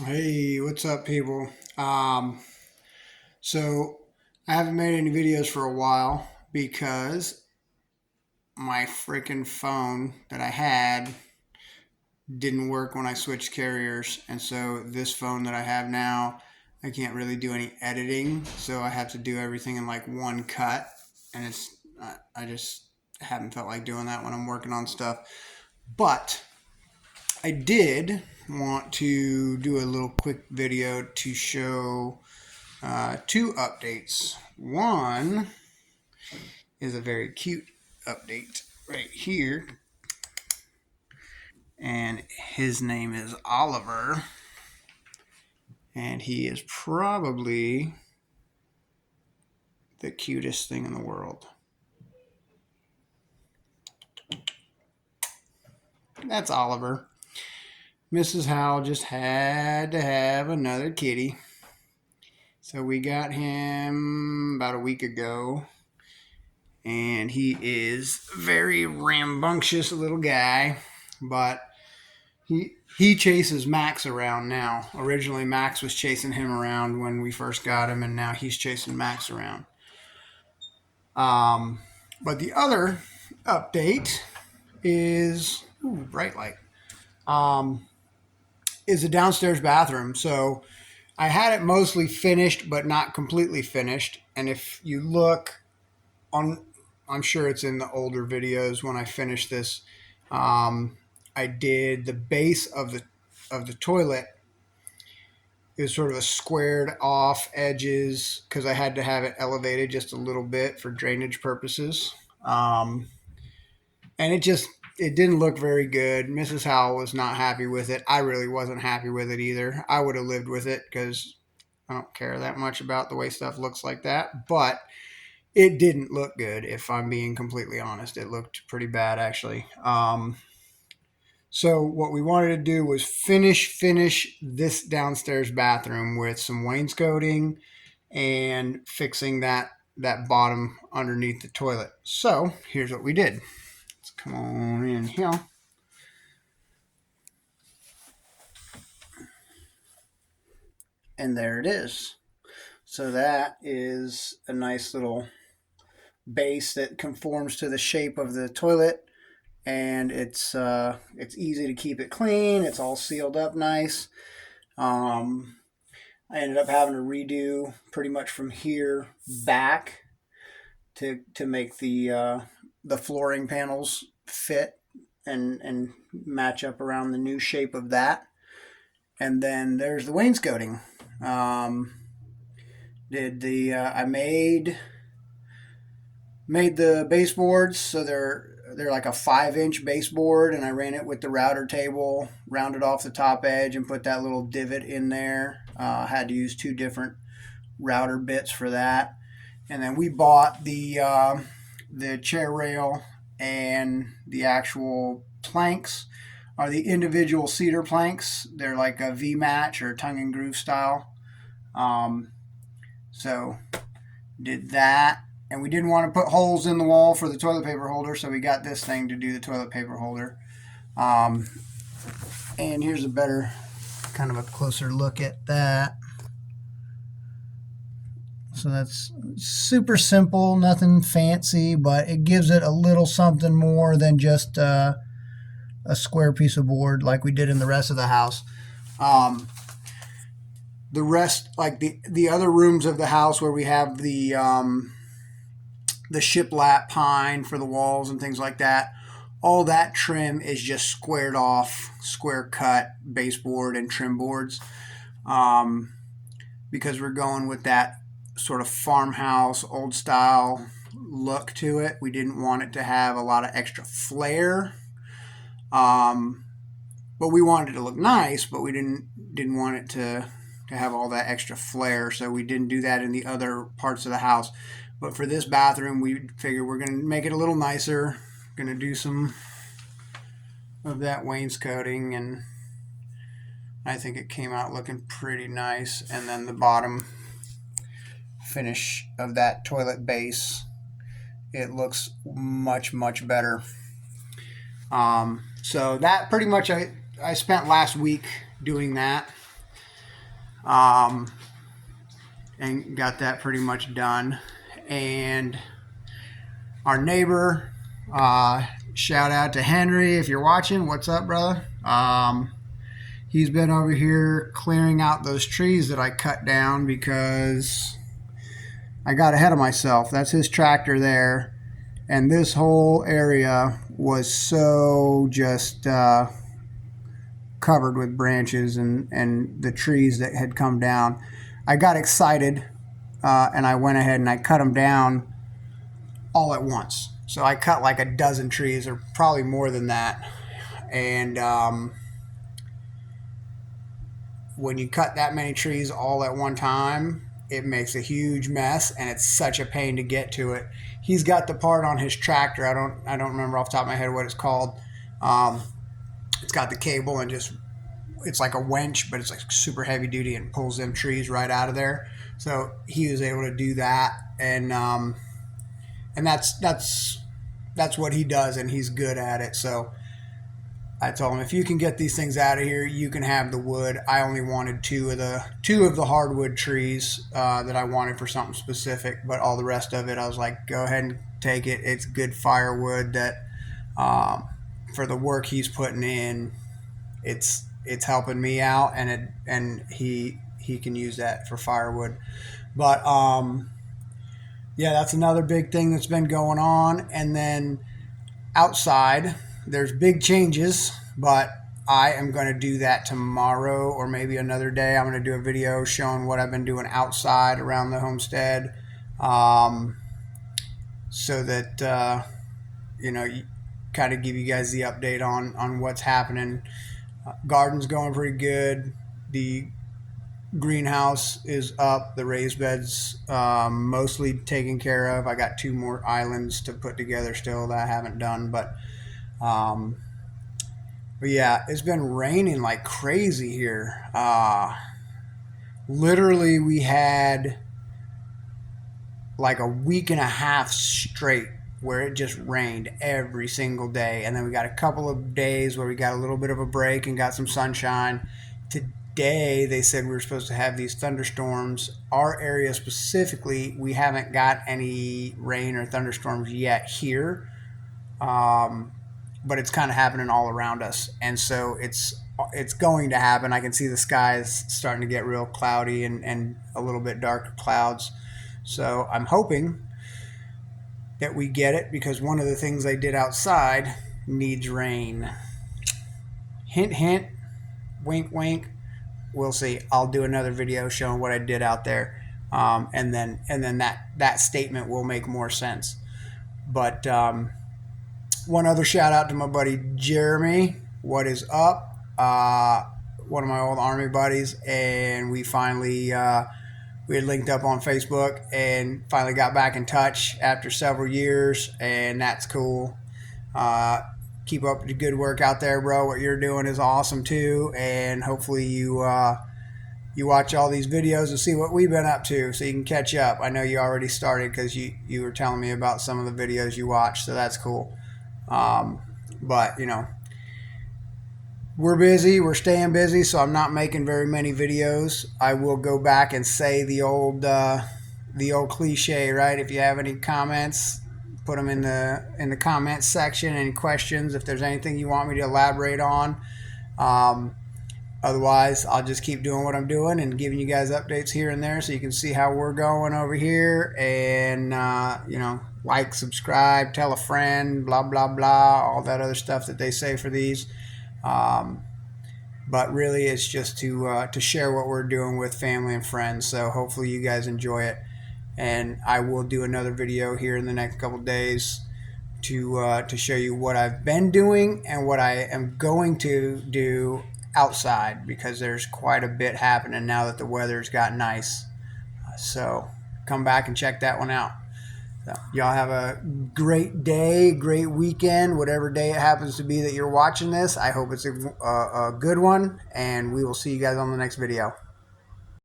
Hey, what's up, people? So I haven't made any videos for a while because my freaking phone that I had didn't work when I switched carriers, and so this phone that I have now, I can't really do any editing, so I have to do everything in like one cut, and I just haven't felt like doing that when I'm working on stuff. But I did want to do a little quick video to show two updates. One is a very cute update right here, and his name is Oliver, and he is probably the cutest thing in the world. That's Oliver. Mrs. Howell just had to have another kitty, so we got him about a week ago, and he is a very rambunctious little guy, but he chases Max around now. Originally, Max was chasing him around when we first got him, and now he's chasing Max around. But the other update is bright light. Um, is the downstairs bathroom. So I had it mostly finished, but not completely finished. And if you look on, I'm sure it's in the older videos when I finished this. Um, I did the base of the toilet. It was sort of a squared off edges because I had to have it elevated just a little bit for drainage purposes. Um, and it didn't look very good. Mrs. Howell was not happy with it. I really wasn't happy with it either. I would have lived with it because I don't care that much about the way stuff looks like that. But it didn't look good, if I'm being completely honest. It looked pretty bad, actually. So what we wanted to do was finish this downstairs bathroom with some wainscoting and fixing that bottom underneath the toilet. So here's what we did. Let's come on in here. And there it is. So that is a nice little base that conforms to the shape of the toilet, and it's easy to keep it clean. It's all sealed up nice. Um, I ended up having to redo pretty much from here back to make the flooring panels fit and match up around the new shape of that. And then there's the wainscoting. Um, did the I made the baseboards so they're like a 5-inch baseboard, and I ran it with the router table, rounded off the top edge, and put that little divot in there. Had to use two different router bits for that, and then we bought the chair rail and the actual planks are the individual cedar planks. They're like a V match or tongue and groove style. Um, so did that, and we didn't want to put holes in the wall for the toilet paper holder, so we got this thing to do the toilet paper holder. Um, and here's a better kind of a closer look at that. So that's super simple, nothing fancy, but it gives it a little something more than just a square piece of board like we did in the rest of the house. Um, the rest, like the other rooms of the house where we have the shiplap pine for the walls and things like that, all that trim is just squared off, square cut baseboard and trim boards, um, because we're going with that sort of farmhouse, old style look to it. We didn't want it to have a lot of extra flair, um, but we wanted it to look nice. But we didn't want it to have all that extra flair, so we didn't do that in the other parts of the house. But for this bathroom, we figured we're going to make it a little nicer. Going to do some of that wainscoting, and I think it came out looking pretty nice. And then the bottom finish of that toilet base, it looks much better. So that pretty much I spent last week doing that. and got that pretty much done. And our neighbor, shout out to Henry if you're watching. What's up, brother? He's been over here clearing out those trees that I cut down because I got ahead of myself. That's his tractor there. And this whole area was so just covered with branches and the trees that had come down. I got excited and I went ahead and I cut them down all at once. So I cut like a dozen trees, or probably more than that. And when you cut that many trees all at one time, it makes a huge mess, and it's such a pain to get to it. He's got the part on his tractor. I don't remember off the top of my head what it's called. It's got the cable and just, it's like a winch, but it's like super heavy duty and pulls them trees right out of there. So he was able to do that, and that's what he does, and he's good at it. So I told him, if you can get these things out of here, you can have the wood. I only wanted two of the hardwood trees that I wanted for something specific, but all the rest of it, I was like, go ahead and take it. It's good firewood that for the work he's putting in, it's helping me out, and he can use that for firewood. But yeah, that's another big thing that's been going on. And then outside, there's big changes, but I am going to do that tomorrow or maybe another day. I'm going to do a video showing what I've been doing outside around the homestead, so that kind of give you guys the update on what's happening. Garden's going pretty good. The greenhouse is up. The raised beds mostly taken care of. I got 2 more islands to put together still that I haven't done, but yeah, it's been raining like crazy here. Literally, we had like a week and a half straight where it just rained every single day. And then we got a couple of days where we got a little bit of a break and got some sunshine. Today, they said we were supposed to have these thunderstorms. Our area specifically, we haven't got any rain or thunderstorms yet here. But it's kind of happening all around us. And so it's going to happen. I can see the skies starting to get real cloudy and a little bit darker clouds. So I'm hoping that we get it, because one of the things I did outside needs rain. Hint, hint, wink, wink. We'll see. I'll do another video showing what I did out there. And then that statement will make more sense. But one other shout out to my buddy Jeremy. What is up? One of my old Army buddies, and we finally we had linked up on Facebook and finally got back in touch after several years, and that's cool. Keep up the good work out there, bro. What you're doing is awesome too, and hopefully you watch all these videos and see what we've been up to, so you can catch up. I know you already started because you were telling me about some of the videos you watched, so that's cool. But we're busy, we're staying busy, so I'm not making very many videos. I will go back and say the old cliche, right? If you have any comments, put them in the comments section. Any questions, if there's anything you want me to elaborate on. Otherwise, I'll just keep doing what I'm doing and giving you guys updates here and there, so you can see how we're going over here. And like, subscribe, tell a friend, blah blah blah, all that other stuff that they say for these. But really, it's just to share what we're doing with family and friends. So hopefully you guys enjoy it, and I will do another video here in the next couple days to show you what I've been doing and what I am going to do outside, because there's quite a bit happening now that the weather's got nice. So come back and check that one out. So y'all have a great day, great weekend, whatever day it happens to be that you're watching this. I hope it's a good one, and we will see you guys on the next video.